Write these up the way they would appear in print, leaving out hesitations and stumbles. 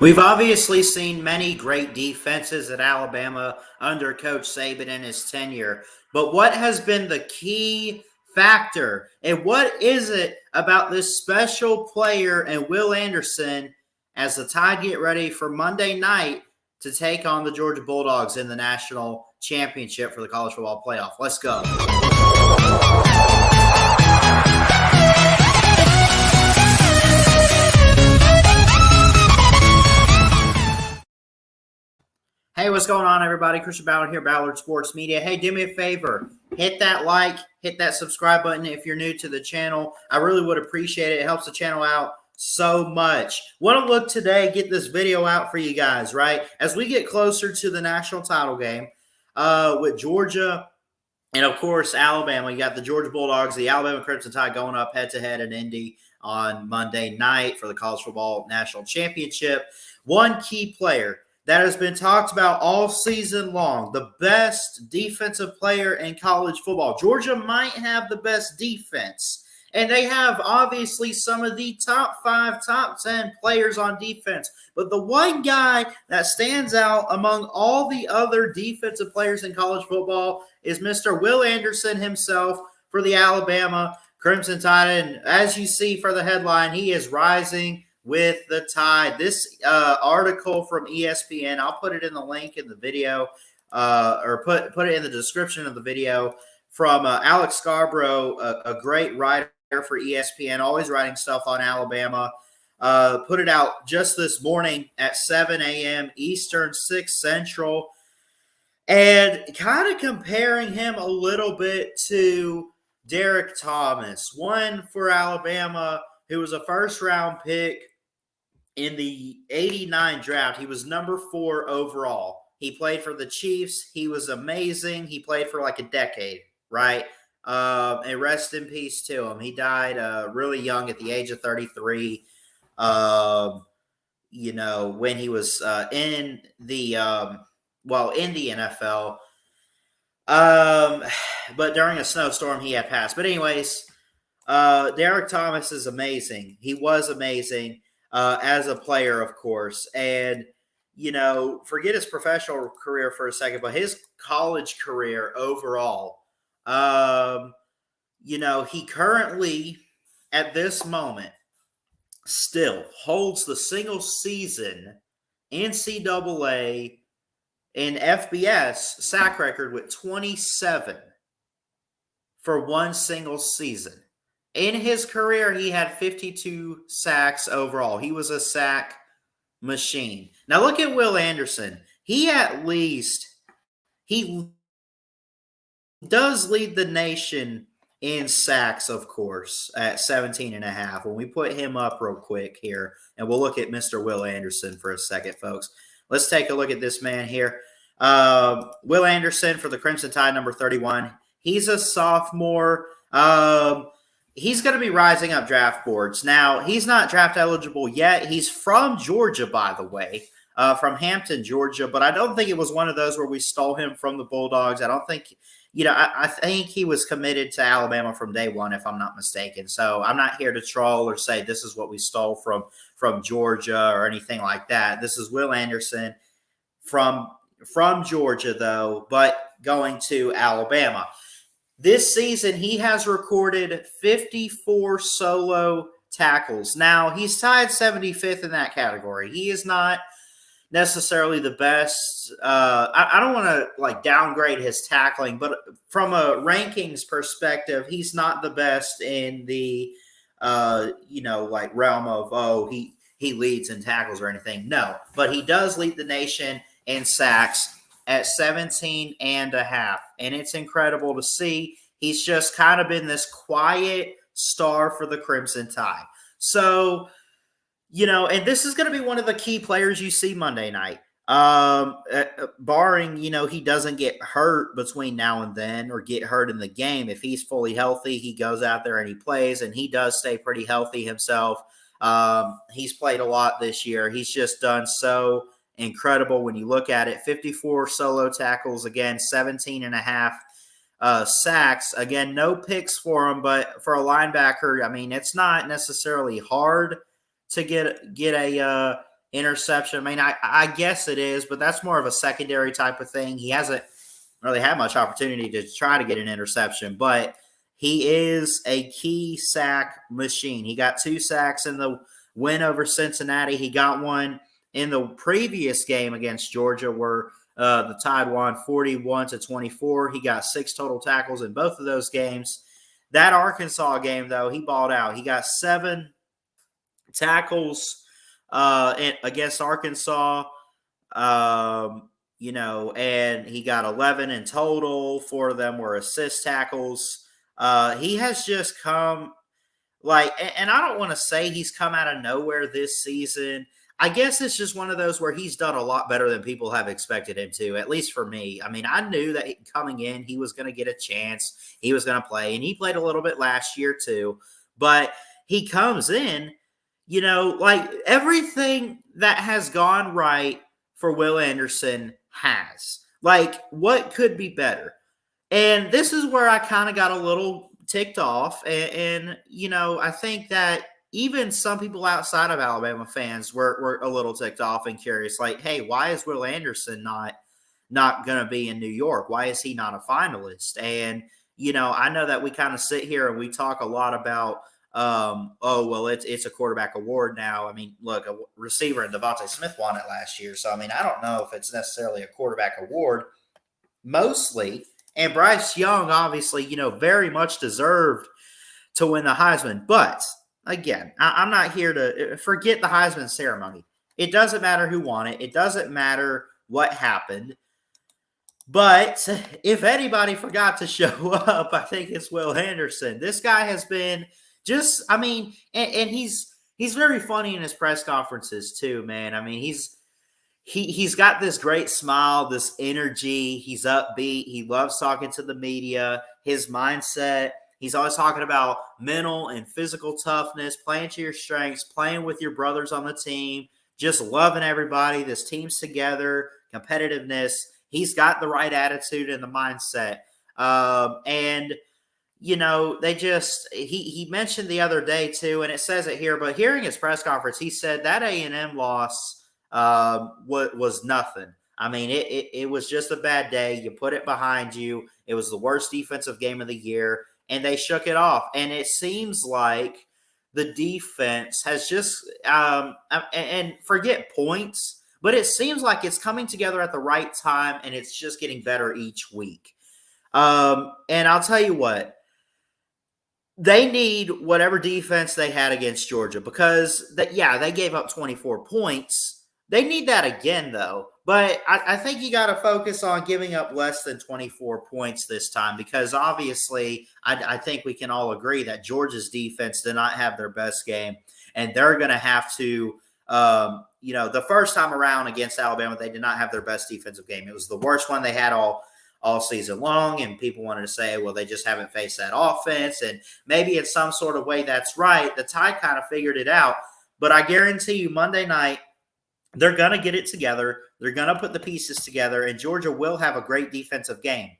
We've obviously seen many great defenses at Alabama under Coach Saban in his tenure, but what has been the key factor, and what is it about this special player and Will Anderson as the Tide get ready for Monday night to take on the Georgia Bulldogs in the national championship for the college football playoff? Let's go. Hey, what's going on, everybody? Christian Ballard here, Ballard Sports Media. Hey, do me a favor. Hit that like, hit that subscribe button if you're new to the channel. I really would appreciate it. It helps the channel out so much. Want to look today, get this video out for you guys, right? As we get closer to the national title game with Georgia and, of course, Alabama. You got the Georgia Bulldogs, the Alabama Crimson Tide going up head-to-head in Indy on Monday night for the college football national championship. One key player that has been talked about all season long, the best defensive player in college football. Georgia might have the best defense, and they have obviously some of the top 5, top 10 players on defense. But the one guy that stands out among all the other defensive players in college football is Mr. Will Anderson himself for the Alabama Crimson Tide. And as you see for the headline, he is rising with the Tide. This article from ESPN, I'll put it in the link in the video or put it in the description of the video, from Alex Scarborough, a great writer for ESPN, always writing stuff on Alabama. Put it out just this morning at 7 a.m. Eastern, 6 Central, and kind of comparing him a little bit to Derek Thomas, one for Alabama who was a first-round pick in the 89 draft. He was number 4 overall. He played for the Chiefs. He was amazing. He played for like a decade, right? And rest in peace to him. He died really young at the age of 33. When he was in the NFL. But during a snowstorm, he had passed. But anyways, Derek Thomas is amazing. He was amazing as a player, of course. And, forget his professional career for a second, but his college career overall, he currently, at this moment, still holds the single season NCAA and FBS sack record with 27 for one single season. In his career, he had 52 sacks overall. He was a sack machine. Now look at Will Anderson. He does lead the nation in sacks, of course, at 17 and a half. When we put him up real quick here, and we'll look at Mr. Will Anderson for a second, folks. Let's take a look at this man here. Will Anderson for the Crimson Tide, number 31. He's a sophomore. He's going to be rising up draft boards. Now, he's not draft eligible yet. He's from Georgia, by the way, from Hampton, Georgia. But I don't think it was one of those where we stole him from the Bulldogs. I don't think – I think he was committed to Alabama from day one, if I'm not mistaken. So I'm not here to troll or say this is what we stole from Georgia or anything like that. This is Will Anderson from Georgia, though, but going to Alabama. This season, he has recorded 54 solo tackles. Now, he's tied 75th in that category. He is not necessarily the best. I don't want to downgrade his tackling, but from a rankings perspective, he's not the best in the realm of he leads in tackles or anything. No, but he does lead the nation in sacks at 17 and a half, and it's incredible to see. He's just kind of been this quiet star for the Crimson Tide. So, and this is going to be one of the key players you see Monday night, barring, he doesn't get hurt between now and then or get hurt in the game. If he's fully healthy, he goes out there and he plays, and he does stay pretty healthy himself. He's played a lot this year. He's just done so incredible when you look at it. 54 solo tackles, again, 17 and a half sacks. Again, no picks for him, but for a linebacker, I mean, it's not necessarily hard to get a interception. I mean, I guess it is, but that's more of a secondary type of thing. He hasn't really had much opportunity to try to get an interception, but he is a key sack machine. He got 2 sacks in the win over Cincinnati. He got one in the previous game against Georgia where the Tide won 41-24. He got 6 total tackles in both of those games. That Arkansas game, though, he balled out. He got 7 tackles against Arkansas, and he got 11 in total. 4 of them were assist tackles. He has just come and I don't want to say he's come out of nowhere this season. I guess it's just one of those where he's done a lot better than people have expected him to, at least for me. I mean, I knew that coming in, he was going to get a chance. He was going to play, and he played a little bit last year too. But he comes in, everything that has gone right for Will Anderson has. What could be better? And this is where I kind of got a little ticked off. And I think that even some people outside of Alabama fans were a little ticked off and curious, hey, why is Will Anderson not going to be in New York? Why is he not a finalist? And, I know that we kind of sit here and we talk a lot about, it's a quarterback award now. I mean, look, a receiver and Devontae Smith won it last year. So, I mean, I don't know if it's necessarily a quarterback award mostly. And Bryce Young, obviously, very much deserved to win the Heisman. But again, I'm not here to forget the Heisman ceremony. It doesn't matter who won it. It doesn't matter what happened. But if anybody forgot to show up, I think it's Will Anderson. This guy has been and he's very funny in his press conferences too, man. I mean, he's got this great smile, this energy. He's upbeat. He loves talking to the media. His mindset, he's always talking about mental and physical toughness, playing to your strengths, playing with your brothers on the team, just loving everybody. This team's together, competitiveness. He's got the right attitude and the mindset. He mentioned the other day too, and it says it here, but hearing his press conference, he said that A&M loss was nothing. I mean, it was just a bad day. You put it behind you. It was the worst defensive game of the year, and they shook it off. And it seems like the defense has just and forget points, but it seems like it's coming together at the right time, and it's just getting better each week. And I'll tell you what, they need whatever defense they had against Georgia because they gave up 24 points. They need that again, though. But I think you got to focus on giving up less than 24 points this time because obviously I think we can all agree that Georgia's defense did not have their best game, and they're going to have to the first time around against Alabama, they did not have their best defensive game. It was the worst one they had all season long, and people wanted to say, well, they just haven't faced that offense, and maybe in some sort of way that's right. The Tide kind of figured it out, but I guarantee you Monday night, they're going to get it together. They're going to put the pieces together, and Georgia will have a great defensive game.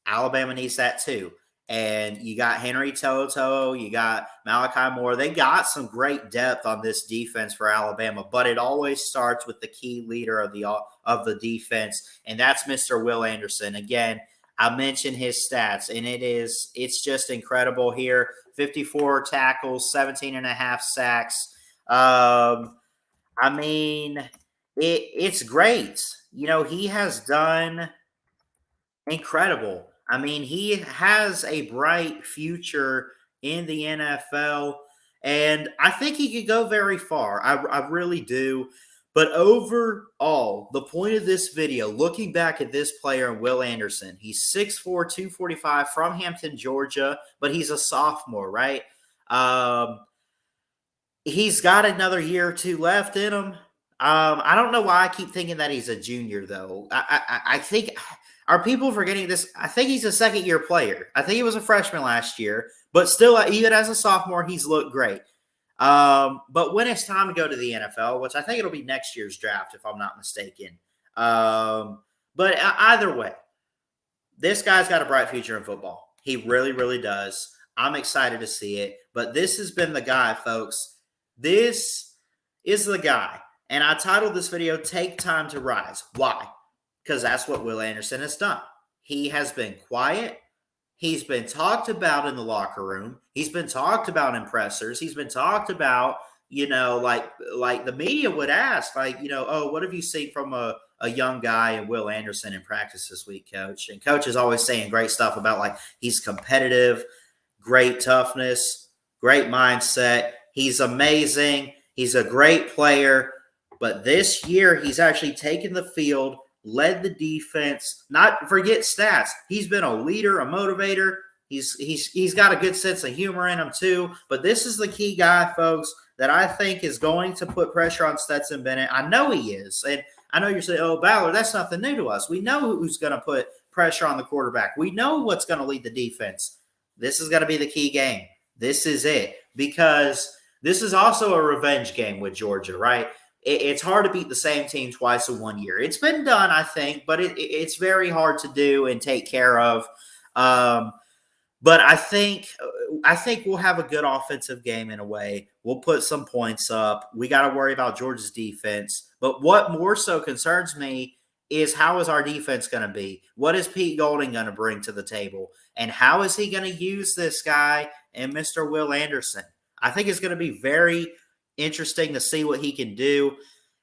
Alabama needs that too. And you got Henry To'oTo'o, you got Malachi Moore. They got some great depth on this defense for Alabama, but it always starts with the key leader of the defense, and that's Mr. Will Anderson. Again, I mentioned his stats, and it's just incredible here. 54 tackles, 17 and a half sacks. It's great. He has done incredible. I mean, he has a bright future in the NFL, and I think he could go very far. I really do. But overall, the point of this video, looking back at this player, Will Anderson, he's 6'4", 245 from Hampton, Georgia, but he's a sophomore, right? He's got another year or two left in him. I don't know why I keep thinking that he's a junior, though. I think – are people forgetting this? I think he's a second-year player. I think he was a freshman last year, but still, even as a sophomore, he's looked great. But when it's time to go to the NFL, which I think it'll be next year's draft, if I'm not mistaken. But either way, this guy's got a bright future in football. He really, really does. I'm excited to see it. But this has been the guy, folks. This is the guy And I titled this video, Take Time to Rise. Why? Because that's what Will Anderson has done. He has been quiet. He's been talked about in the locker room. He's been talked about in pressers. He's been talked about, like the media would ask, oh, what have you seen from a young guy and Will Anderson in practice this week, coach? And coach is always saying great stuff about like he's competitive, great toughness, great mindset. He's amazing. He's a great player. But this year, he's actually taken the field, led the defense. Not forget stats. He's been a leader, a motivator. He's got a good sense of humor in him too. But this is the key guy, folks, that I think is going to put pressure on Stetson Bennett. I know he is, and I know you're saying, "Oh, Ballard, that's nothing new to us. We know who's going to put pressure on the quarterback. We know what's going to lead the defense." This is going to be the key game. This is it, because this is also a revenge game with Georgia, right? It's hard to beat the same team twice in 1 year. It's been done, I think, but it's very hard to do and take care of. But I think we'll have a good offensive game in a way. We'll put some points up. We got to worry about Georgia's defense. But what more so concerns me is how is our defense going to be? What is Pete Golding going to bring to the table? And how is he going to use this guy and Mr. Will Anderson? I think it's going to be very interesting to see what he can do.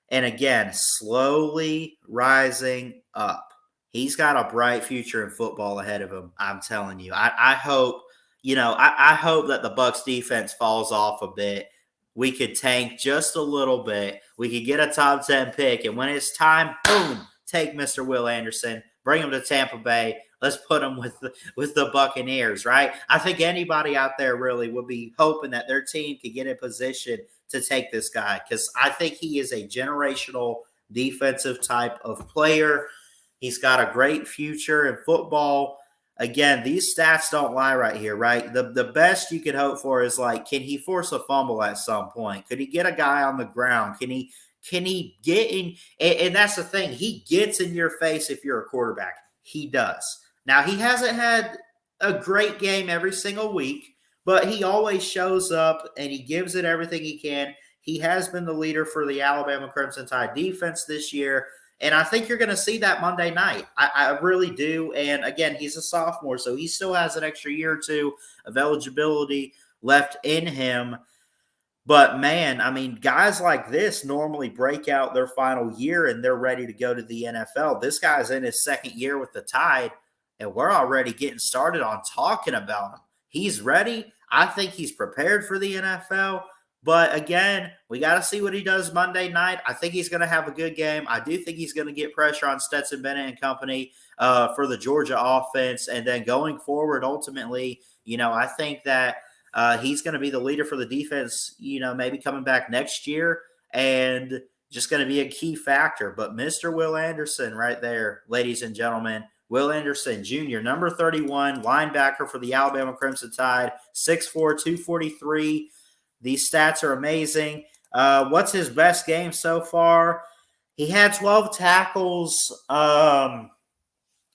And again, slowly rising up. He's got a bright future in football ahead of him. I'm telling you. I hope, I hope that the Bucs defense falls off a bit. We could tank just a little bit. We could get a top 10 pick. And when it's time, boom, take Mr. Will Anderson, bring him to Tampa Bay. Let's put him with the Buccaneers, right? I think anybody out there really would be hoping that their team could get in position to take this guy, because I think he is a generational defensive type of player. He's got a great future in football. Again, these stats don't lie right here, right? The best you could hope for is like, can he force a fumble at some point? Could he get a guy on the ground? Can he get in? And that's the thing. He gets in your face if you're a quarterback. He does. Now, he hasn't had a great game every single week, but he always shows up and he gives it everything he can. He has been the leader for the Alabama Crimson Tide defense this year. And I think you're going to see that Monday night. I really do. And again, he's a sophomore, so he still has an extra year or two of eligibility left in him. But man, I mean, guys like this normally break out their final year and they're ready to go to the NFL. This guy's in his second year with the Tide, and we're already getting started on talking about him. He's ready. I think he's prepared for the NFL. But again, we got to see what he does Monday night. I think he's going to have a good game. I do think he's going to get pressure on Stetson Bennett and company for the Georgia offense. And then going forward, ultimately, I think that he's going to be the leader for the defense, maybe coming back next year, and just going to be a key factor. But Mr. Will Anderson right there, ladies and gentlemen, Will Anderson Jr., number 31, linebacker for the Alabama Crimson Tide, 6'4", 243. These stats are amazing. What's his best game so far? He had 12 tackles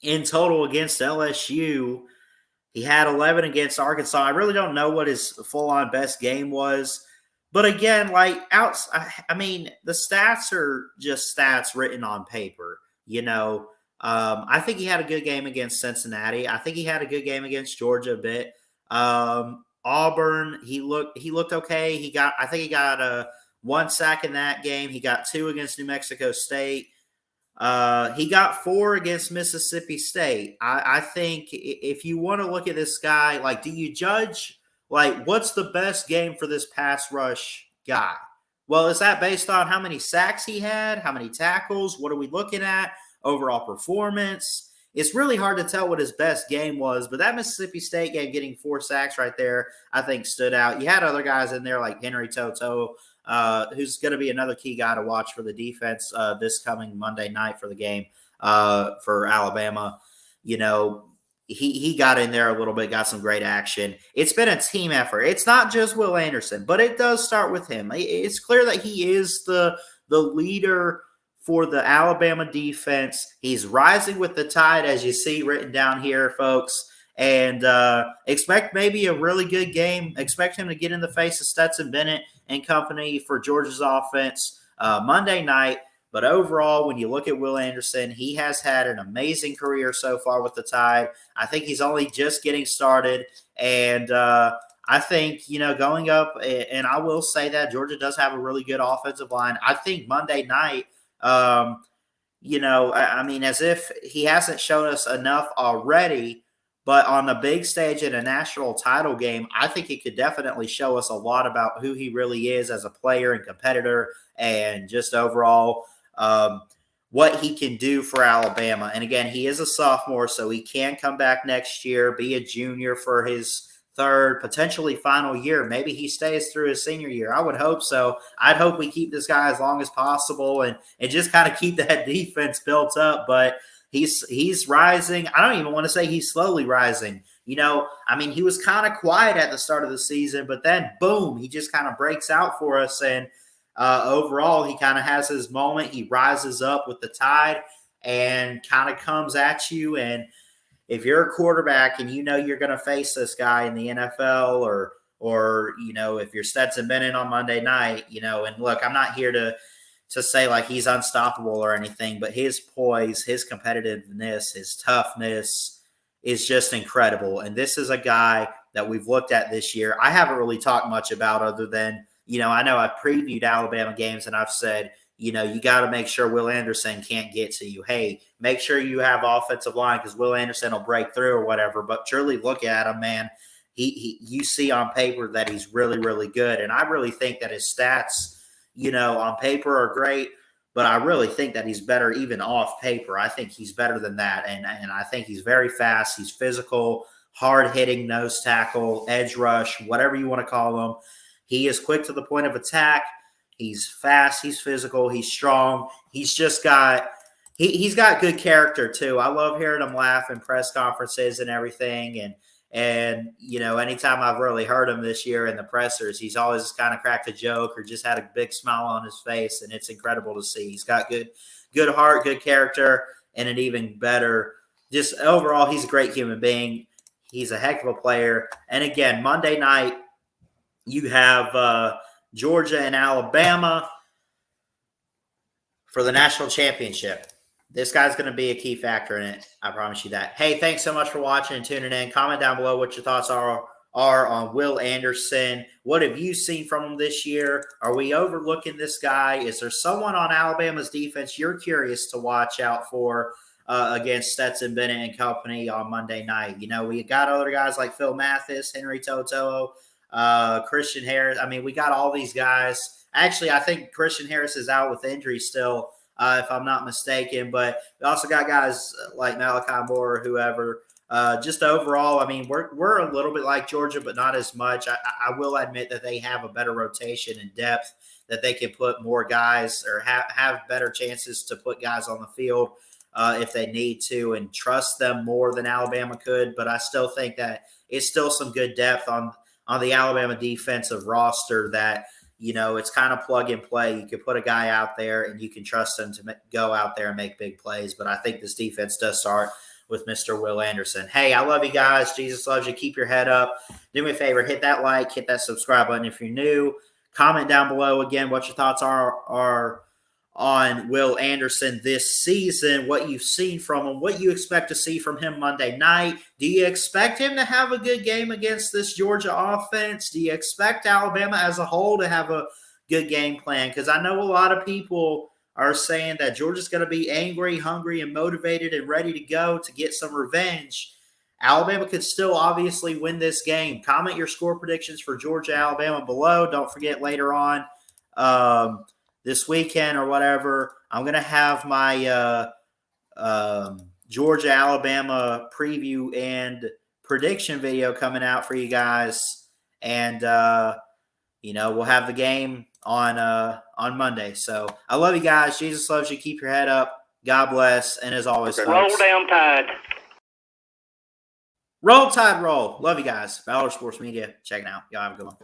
in total against LSU. He had 11 against Arkansas. I really don't know what his full-on best game was. But again, the stats are just stats written on paper. I think he had a good game against Cincinnati. I think he had a good game against Georgia a bit. Auburn, he looked okay. I think he got 1 sack in that game. He got 2 against New Mexico State. He got 4 against Mississippi State. I think if you want to look at this guy, do you judge, what's the best game for this pass rush guy? Well, is that based on how many sacks he had, how many tackles? What are we looking at? Overall performance? It's really hard to tell what his best game was, but that Mississippi State game, getting 4 sacks right there, I think stood out. You had other guys in there like Henry To'o, who's going to be another key guy to watch for the defense this coming Monday night for the game for Alabama. He got in there a little bit, got some great action. It's been a team effort. It's not just Will Anderson, but it does start with him. It's clear that he is the leader for the Alabama defense. He's rising with the tide, as you see written down here, folks. And expect maybe a really good game. Expect him to get in the face of Stetson Bennett and company for Georgia's offense. Monday night. But overall, when you look at Will Anderson, he has had an amazing career so far with the Tide. I think he's only just getting started. And I think, going up, and I will say that Georgia does have a really good offensive line. I think Monday night, I mean, as if he hasn't shown us enough already, but on the big stage in a national title game, I think he could definitely show us a lot about who he really is as a player and competitor and just overall what he can do for Alabama. And again, he is a sophomore, so he can come back next year, be a junior for his third, potentially final year. Maybe he stays through his senior year. I would hope so. I'd hope we keep this guy as long as possible and just kind of keep that defense built up. But he's rising. I don't even want to say he's slowly rising. I mean, he was kind of quiet at the start of the season, but then boom, he just kind of breaks out for us. And overall, he kind of has his moment. He rises up with the Tide and kind of comes at you. And if you're a quarterback and you're going to face this guy in the NFL or if you're Stetson Bennett on Monday night, and look, I'm not here to say like he's unstoppable or anything, but his poise, his competitiveness, his toughness is just incredible. And this is a guy that we've looked at this year. I haven't really talked much about other than, I know I've previewed Alabama games and I've said, you got to make sure Will Anderson can't get to you. Hey, make sure you have offensive line because Will Anderson will break through or whatever. But truly look at him, man. You see on paper that he's really, really good. And I really think that his stats, on paper are great, but I really think that he's better even off paper. I think he's better than that. And I think he's very fast. He's physical, hard-hitting nose tackle, edge rush, whatever you want to call him. He is quick to the point of attack. He's fast. He's physical. He's strong. He's just got he's got good character too. I love hearing him laugh in press conferences and everything. And anytime I've really heard him this year in the pressers, he's always kind of cracked a joke or just had a big smile on his face, and it's incredible to see. He's got good heart, good character, and an even better. Just overall, he's a great human being. He's a heck of a player. And again, Monday night, you have Georgia and Alabama for the national championship. This guy's going to be a key factor in it. I promise you that. Hey, thanks so much for watching and tuning in. Comment down below what your thoughts are on Will Anderson. What have you seen from him this year? Are we overlooking this guy? Is there someone on Alabama's defense you're curious to watch out for against Stetson Bennett and company on Monday night? We got other guys like Phil Mathis, Henry To'oTo'o, Christian Harris. I mean, we got all these guys. Actually, I think Christian Harris is out with injury still, if I'm not mistaken. But we also got guys like Malachi Moore or whoever. Just overall, I mean, we're a little bit like Georgia, but not as much. I will admit that they have a better rotation and depth, that they can put more guys or have better chances to put guys on the field if they need to and trust them more than Alabama could. But I still think that it's still some good depth on the Alabama defensive roster that, it's kind of plug and play. You can put a guy out there and you can trust him to go out there and make big plays. But I think this defense does start with Mr. Will Anderson. Hey, I love you guys. Jesus loves you. Keep your head up. Do me a favor. Hit that like, hit that subscribe button if you're new. Comment down below again what your thoughts are on Will Anderson this season, what you've seen from him, what you expect to see from him Monday night. Do you expect him to have a good game against this Georgia offense? Do you expect Alabama as a whole to have a good game plan? Because I know a lot of people are saying that Georgia's going to be angry, hungry, and motivated and ready to go to get some revenge. Alabama could still obviously win this game. Comment your score predictions for Georgia, Alabama below. Don't forget later on this weekend or whatever, I'm going to have my Georgia, Alabama preview and prediction video coming out for you guys. And, we'll have the game on Monday. So I love you guys. Jesus loves you. Keep your head up. God bless. And as always, roll down Tide. Roll Tide, roll. Love you guys. Valor Sports Media. Checking out. Y'all have a good one.